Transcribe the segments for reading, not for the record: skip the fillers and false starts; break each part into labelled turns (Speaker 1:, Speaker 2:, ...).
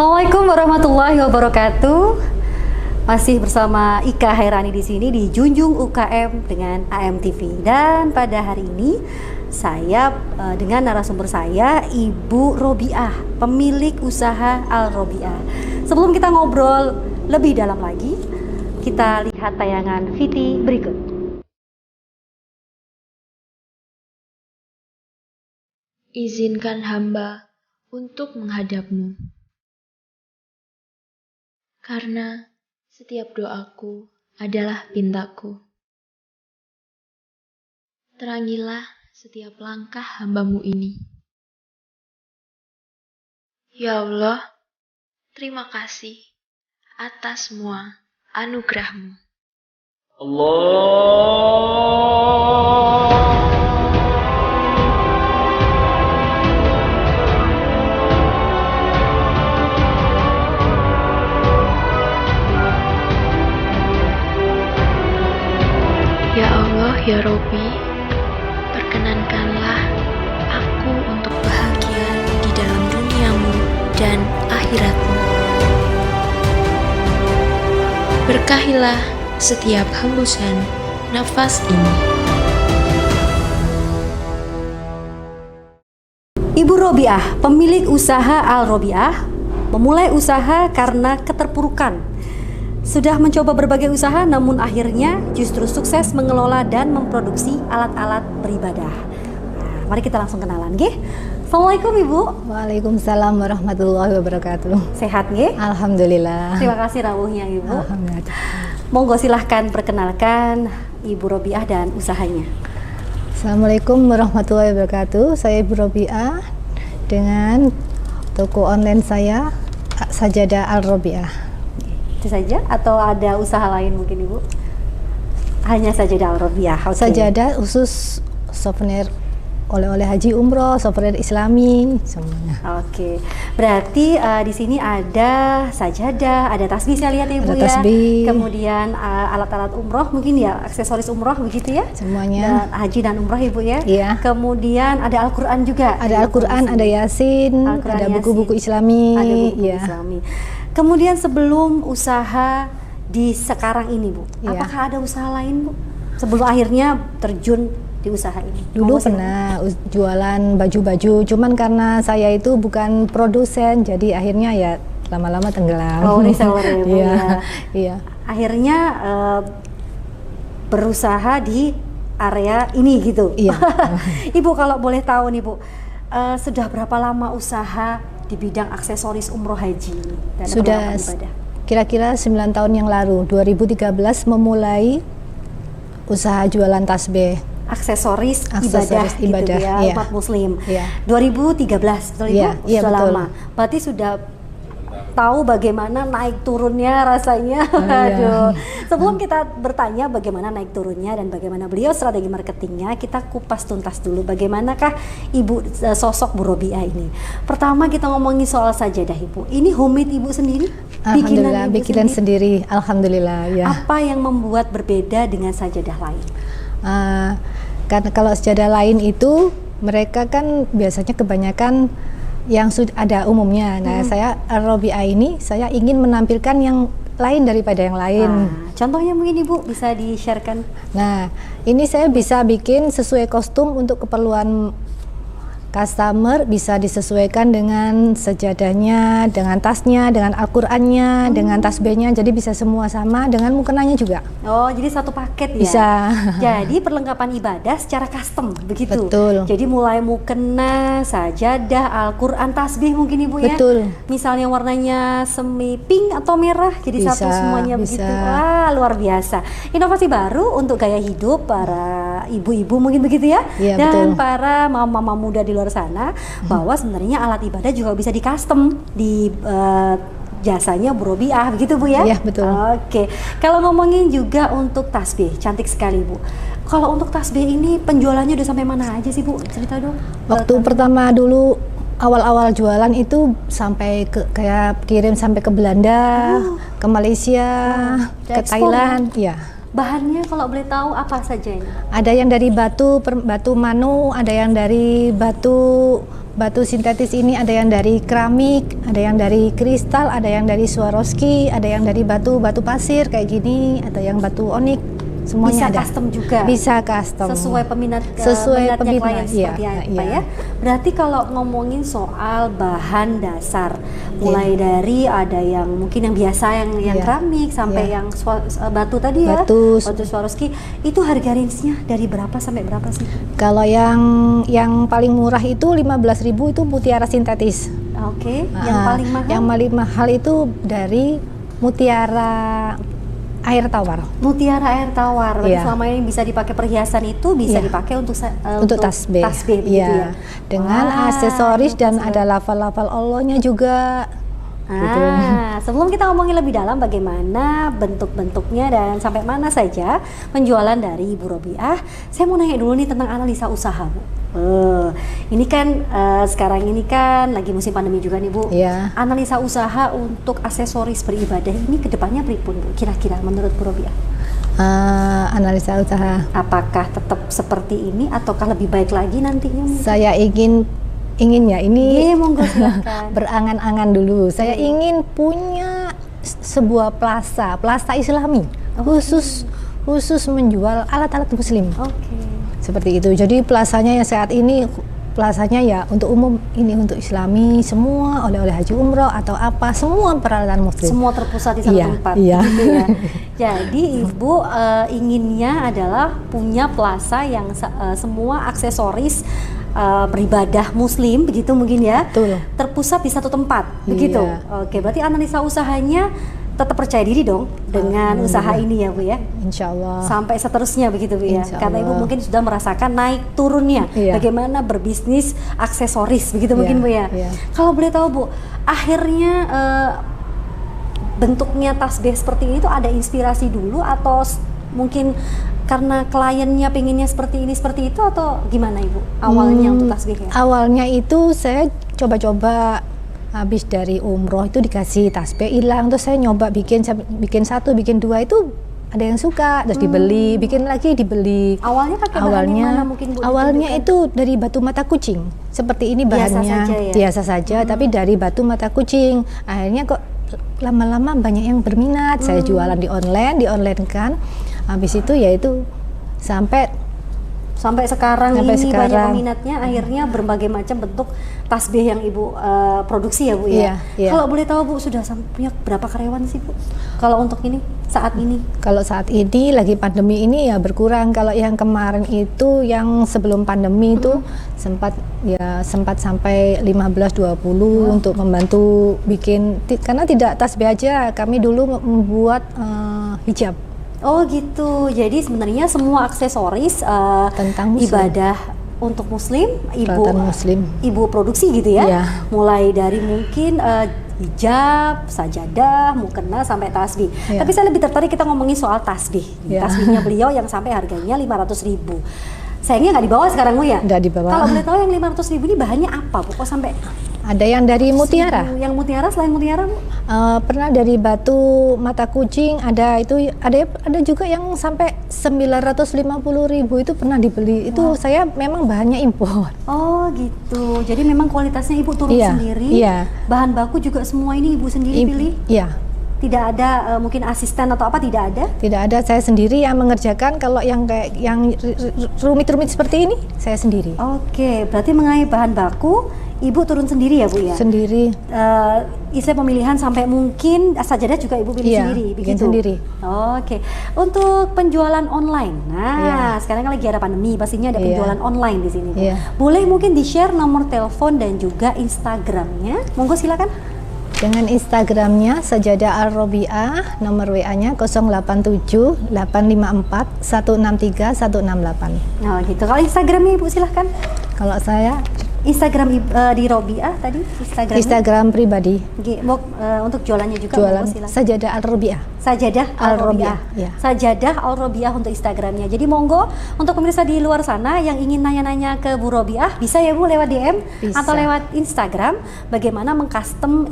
Speaker 1: Assalamualaikum warahmatullahi wabarakatuh. Masih bersama Ika Hairani di sini di Junjung UKM dengan AMTV. Dan pada hari ini saya dengan narasumber saya Ibu Robiah, pemilik usaha Al Robiah. Sebelum kita ngobrol lebih dalam lagi, kita lihat tayangan VT berikut.
Speaker 2: Izinkan hamba untuk menghadapmu. Karena setiap doaku adalah pintaku. Terangilah setiap langkah hambamu ini. Ya Allah, terima kasih atas semua anugerahmu. Ya Allah, ya Robbi, perkenankanlah aku untuk bahagia di dalam duniamu dan akhiratmu. Berkahilah setiap hembusan nafas ini.
Speaker 1: Ibu Robiah, pemilik usaha Al Robiah, memulai usaha karena keterpurukan. Sudah mencoba berbagai usaha, namun akhirnya justru sukses mengelola dan memproduksi alat-alat beribadah. Nah, mari kita langsung kenalan, nggih. Assalamualaikum Ibu.
Speaker 3: Waalaikumsalam warahmatullahi wabarakatuh.
Speaker 1: Sehat nggih?
Speaker 3: Alhamdulillah.
Speaker 1: Terima kasih rawuhnya Ibu.
Speaker 3: Alhamdulillah.
Speaker 1: Monggo silahkan perkenalkan Ibu Robiah dan usahanya.
Speaker 3: Assalamualaikum warahmatullahi wabarakatuh. Saya Ibu Robiah dengan toko online saya Sajadah Al Robiah.
Speaker 1: Itu saja atau ada usaha lain mungkin Ibu? Hanya Sajadah Al Robiah. Okay.
Speaker 3: Sajadah khusus souvenir oleh-oleh haji umroh, souvenir islami semuanya.
Speaker 1: Oke. Berarti di sini ada sajadah, ada tasbih saya lihat Ibu ya.
Speaker 3: Tasbih.
Speaker 1: Kemudian alat-alat umroh mungkin ya, aksesoris umroh begitu ya.
Speaker 3: Semuanya.
Speaker 1: Dan haji dan umroh Ibu ya.
Speaker 3: Iya.
Speaker 1: Kemudian ada Al-Qur'an juga.
Speaker 3: Ada Al-Qur'an, ada Yasin, ada buku-buku islami.
Speaker 1: Ada buku-buku
Speaker 3: ya.
Speaker 1: islami. Kemudian sebelum usaha di sekarang ini Bu,
Speaker 3: Iya.
Speaker 1: apakah ada usaha lain Bu? Sebelum akhirnya terjun di usaha ini.
Speaker 3: Dulu pernah jualan baju-baju, cuman karena saya itu bukan produsen, jadi akhirnya ya lama-lama tenggelam.
Speaker 1: Oh, reseller ya Bu ya.
Speaker 3: Iya.
Speaker 1: Akhirnya berusaha di area ini gitu.
Speaker 3: Iya.
Speaker 1: Ibu kalau boleh tahu nih Bu, sudah berapa lama usaha di bidang aksesoris umroh haji dan
Speaker 3: sudah
Speaker 1: ibadah?
Speaker 3: Kira-kira 9 tahun yang lalu, 2013 memulai usaha jualan tasbih.
Speaker 1: Aksesoris
Speaker 3: ibadah
Speaker 1: gitu ya,
Speaker 3: iya.
Speaker 1: umat muslim.
Speaker 3: Iya.
Speaker 1: 2013, betul Ibu?
Speaker 3: Iya, iya,
Speaker 1: sudah
Speaker 3: betul.
Speaker 1: lama. Berarti sudah tahu bagaimana naik turunnya rasanya. Aduh. Sebelum kita bertanya bagaimana naik turunnya dan bagaimana beliau strategi marketingnya, kita kupas tuntas dulu bagaimanakah Ibu sosok Bu Robiah ini. Pertama kita ngomongin soal sajadah Ibu. Ini homemade Ibu sendiri?
Speaker 3: Alhamdulillah, bikinan sendiri. Alhamdulillah ya.
Speaker 1: Apa yang membuat berbeda dengan sajadah lain?
Speaker 3: Karena kalau sajadah lain itu mereka kan biasanya kebanyakan yang sudah ada umumnya. Nah, saya Al Robiah ini saya ingin menampilkan yang lain daripada yang lain.
Speaker 1: Contohnya mungkin Ibu bisa di-sharekan.
Speaker 3: Nah, ini saya bisa bikin sesuai kostum untuk keperluan customer, bisa disesuaikan dengan sajadahnya, dengan tasnya, dengan Al-Qur'annya, dengan tasbihnya, jadi bisa semua sama dengan mukenanya juga.
Speaker 1: Oh, jadi satu paket ya?
Speaker 3: Bisa.
Speaker 1: Jadi perlengkapan ibadah secara custom, begitu?
Speaker 3: Betul.
Speaker 1: Jadi mulai mukena, sajadah, Al-Qur'an, tasbih mungkin Ibu ya?
Speaker 3: Betul.
Speaker 1: Misalnya warnanya semi pink atau merah, jadi
Speaker 3: Bisa,
Speaker 1: satu semuanya
Speaker 3: bisa.
Speaker 1: begitu. Wah, luar biasa. Inovasi baru untuk gaya hidup para ibu-ibu mungkin begitu ya?
Speaker 3: Iya,
Speaker 1: Dan
Speaker 3: betul.
Speaker 1: para mama-mama muda di luar sana, bahwa sebenarnya alat ibadah juga bisa di custom di jasanya Bu Robiah, begitu Bu ya?
Speaker 3: Iya, betul.
Speaker 1: Oke, kalau ngomongin juga untuk tasbih, cantik sekali Bu. Kalau untuk tasbih ini penjualannya udah sampai mana aja sih Bu? Cerita dong.
Speaker 3: Waktu pertama dulu awal-awal jualan itu sampai kayak kirim sampai ke Belanda, ke Malaysia, ke
Speaker 1: ekspor
Speaker 3: Thailand, ya.
Speaker 1: Bahannya kalau boleh tahu apa saja ini?
Speaker 3: Ada yang dari batu manu, ada yang dari batu batu sintetis ini ada yang dari keramik, ada yang dari kristal, ada yang dari Swarovski, ada yang dari batu pasir kayak gini, ada yang batu onik. Semuanya
Speaker 1: bisa
Speaker 3: ada.
Speaker 1: custom juga.
Speaker 3: Bisa custom.
Speaker 1: Sesuai minatnya klien seperti apa ya. Berarti kalau ngomongin soal bahan dasar, mulai dari ada yang mungkin yang biasa yang keramik sampai yang batu tadi ya, batu Swarovski, itu harga range-nya dari berapa sampai berapa sih?
Speaker 3: Kalau yang paling murah itu 15.000 itu mutiara sintetis.
Speaker 1: Oke. Yang paling mahal?
Speaker 3: Yang paling mahal itu dari mutiara air tawar.
Speaker 1: Mutiara air tawar. Berarti selama ini bisa dipakai perhiasan itu bisa dipakai untuk tasbih begitu ya.
Speaker 3: Dengan aksesoris dan ada lafal-lafal Allahnya juga. Gitu.
Speaker 1: Sebelum kita ngomongin lebih dalam bagaimana bentuk-bentuknya dan sampai mana saja penjualan dari Ibu Robiah, saya mau nanya dulu nih tentang analisa usaha, Bu. Ini kan sekarang ini kan lagi musim pandemi juga nih, Bu. Analisa usaha untuk aksesoris beribadah ini kedepannya beripun, Bu? Kira-kira menurut Bu Robiah?
Speaker 3: Analisa usaha.
Speaker 1: Apakah tetap seperti ini ataukah lebih baik lagi nantinya?
Speaker 3: Saya inginnya ini
Speaker 1: monggo silakan.
Speaker 3: Berangan-angan dulu. Saya ingin punya sebuah plaza Islami khusus menjual alat-alat muslim. Seperti itu. Jadi plazanya yang saat ini ya untuk umum, ini untuk Islami semua, oleh-oleh haji umroh atau apa, semua peralatan muslim.
Speaker 1: Semua terpusat di satu tempat. Gitu ya. Jadi Ibu inginnya adalah punya plaza yang semua aksesoris beribadah muslim begitu mungkin ya.
Speaker 3: Betul.
Speaker 1: Terpusat di satu tempat begitu. Oke, berarti analisa usahanya tetap percaya diri dong dengan usaha ini ya, Bu ya.
Speaker 3: Insya Allah.
Speaker 1: Sampai seterusnya begitu, Bu ya. Karena Ibu mungkin sudah merasakan naik turunnya bagaimana berbisnis aksesoris begitu mungkin, Bu ya. Kalau boleh tahu, Bu, akhirnya bentuknya tasbih seperti ini tuh ada inspirasi dulu atau mungkin karena kliennya pengennya seperti ini seperti itu atau gimana, Ibu awalnya untuk tasbihnya? Awalnya
Speaker 3: itu saya coba-coba, habis dari umroh itu dikasih tasbih hilang, terus saya nyoba bikin 1, bikin 2, itu ada yang suka, terus dibeli, bikin lagi dibeli.
Speaker 1: Awalnya pakai bahan yang mana mungkin, Bu?
Speaker 3: Awalnya itu dari batu mata kucing, seperti ini bahannya biasa saja, tapi dari batu mata kucing. Akhirnya kok lama-lama banyak yang berminat, saya jualan di online kan. Habis itu ya itu sampai sekarang banyak peminatnya, akhirnya berbagai macam bentuk tasbih yang Ibu produksi ya, Bu ya. Kalau boleh tahu, Bu, sudah punya berapa karyawan sih, Bu? Kalau untuk ini saat ini? Kalau saat ini lagi pandemi ini ya berkurang. Kalau yang kemarin itu, yang sebelum pandemi itu sempat sampai 15-20 untuk membantu bikin, karena tidak tasbih aja, kami dulu membuat hijab.
Speaker 1: Oh gitu, jadi sebenarnya semua aksesoris
Speaker 3: tentang
Speaker 1: ibadah untuk muslim, Ibu produksi gitu ya? Mulai dari mungkin hijab, sajadah, mukena sampai tasbih. Tapi saya lebih tertarik kita ngomongin soal tasbih. Tasbihnya beliau yang sampai harganya 500.000. Sayangnya nggak dibawa sekarang, Bu ya?
Speaker 3: Nggak dibawa.
Speaker 1: Kalau boleh tahu yang 500.000 ini bahannya apa, Bu? Kok sampai
Speaker 3: ada yang dari mutiara?
Speaker 1: Yang mutiara, selain mutiara, Bu?
Speaker 3: Pernah dari batu mata kucing, ada juga yang sampai 950.000 itu pernah dibeli. Itu saya memang bahannya impor. Oh gitu. Jadi memang kualitasnya Ibu turun sendiri. Bahan baku juga semua ini Ibu sendiri pilih? Tidak ada mungkin asisten atau apa, tidak ada? Tidak ada, saya sendiri yang mengerjakan. Kalau yang kayak yang rumit-rumit seperti ini, saya sendiri. Oke, berarti mengenai bahan baku Ibu turun sendiri ya, Bu ya? Sendiri. Istilah pemilihan sampai mungkin sajadah juga Ibu pilih sendiri, bikin sendiri. Oke. Untuk penjualan online. Nah, sekarang kan lagi ada pandemi, pastinya ada penjualan online di sini. Boleh mungkin di-share nomor telepon dan juga Instagramnya. Monggo silakan. Dengan Instagramnya Sajadah Al-Robiah, nomor WA-nya 087 854 163 168. Oh gitu. Kalau Instagramnya Ibu silahkan. Kalau saya Instagram di Robiah tadi Instagram pribadi. Untuk jualannya juga silakan. Sajadah Al-Robiah. Sajadah Al-Robiah. Sajadah Al-Robiah untuk Instagramnya. Jadi monggo untuk pemirsa di luar sana yang ingin nanya-nanya ke Bu Robiah, bisa ya Bu lewat DM atau lewat Instagram bagaimana mengcustom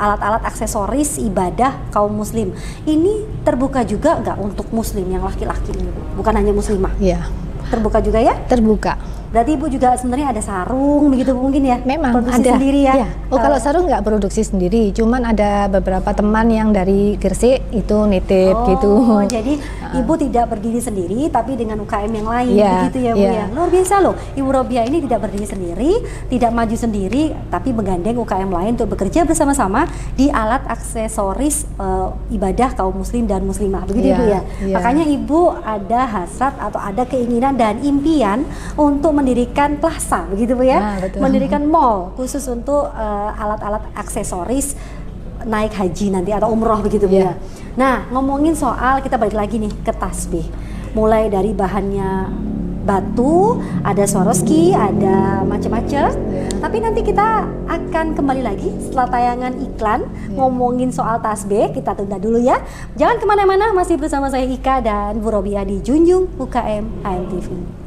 Speaker 3: alat-alat aksesoris ibadah kaum muslim. Ini terbuka juga nggak untuk muslim yang laki-laki ini, Bu? Bukan hanya muslimah? Iya. Terbuka juga ya? Terbuka.
Speaker 1: Berarti Ibu juga sebenarnya ada sarung begitu Bu, mungkin ya?
Speaker 3: Memang
Speaker 1: Produksi
Speaker 3: ada
Speaker 1: sendiri ya?
Speaker 3: iya. Oh, kalau sarung nggak produksi sendiri, cuman ada beberapa teman yang dari Gresik itu nitip gitu.
Speaker 1: Oh, jadi Ibu tidak berdiri sendiri, tapi dengan UKM yang lain,
Speaker 3: Iya,
Speaker 1: begitu ya Bu
Speaker 3: iya.
Speaker 1: ya? Luar biasa loh, Ibu Robiah ini tidak berdiri sendiri, tidak maju sendiri, tapi menggandeng UKM lain untuk bekerja bersama-sama di alat aksesoris ibadah kaum muslim dan muslimah, begitu
Speaker 3: Iya,
Speaker 1: Ibu ya?
Speaker 3: iya.
Speaker 1: Makanya Ibu ada hasrat atau ada keinginan dan impian untuk mendirikan plaza, begitu Bu ya?
Speaker 3: Nah, betul.
Speaker 1: Mendirikan mall khusus untuk alat-alat aksesoris naik haji nanti atau umroh begitu Bu ya.
Speaker 3: Iya.
Speaker 1: Nah, ngomongin soal, kita balik lagi nih ke tasbih. Mulai dari bahannya batu, ada Swarovski, ada macam-macam. Tapi nanti kita akan kembali lagi setelah tayangan iklan ngomongin soal tasbih. Kita tunda dulu ya. Jangan kemana-mana, masih bersama saya Ika dan Bu Robiah di Junjung UKM AMTV.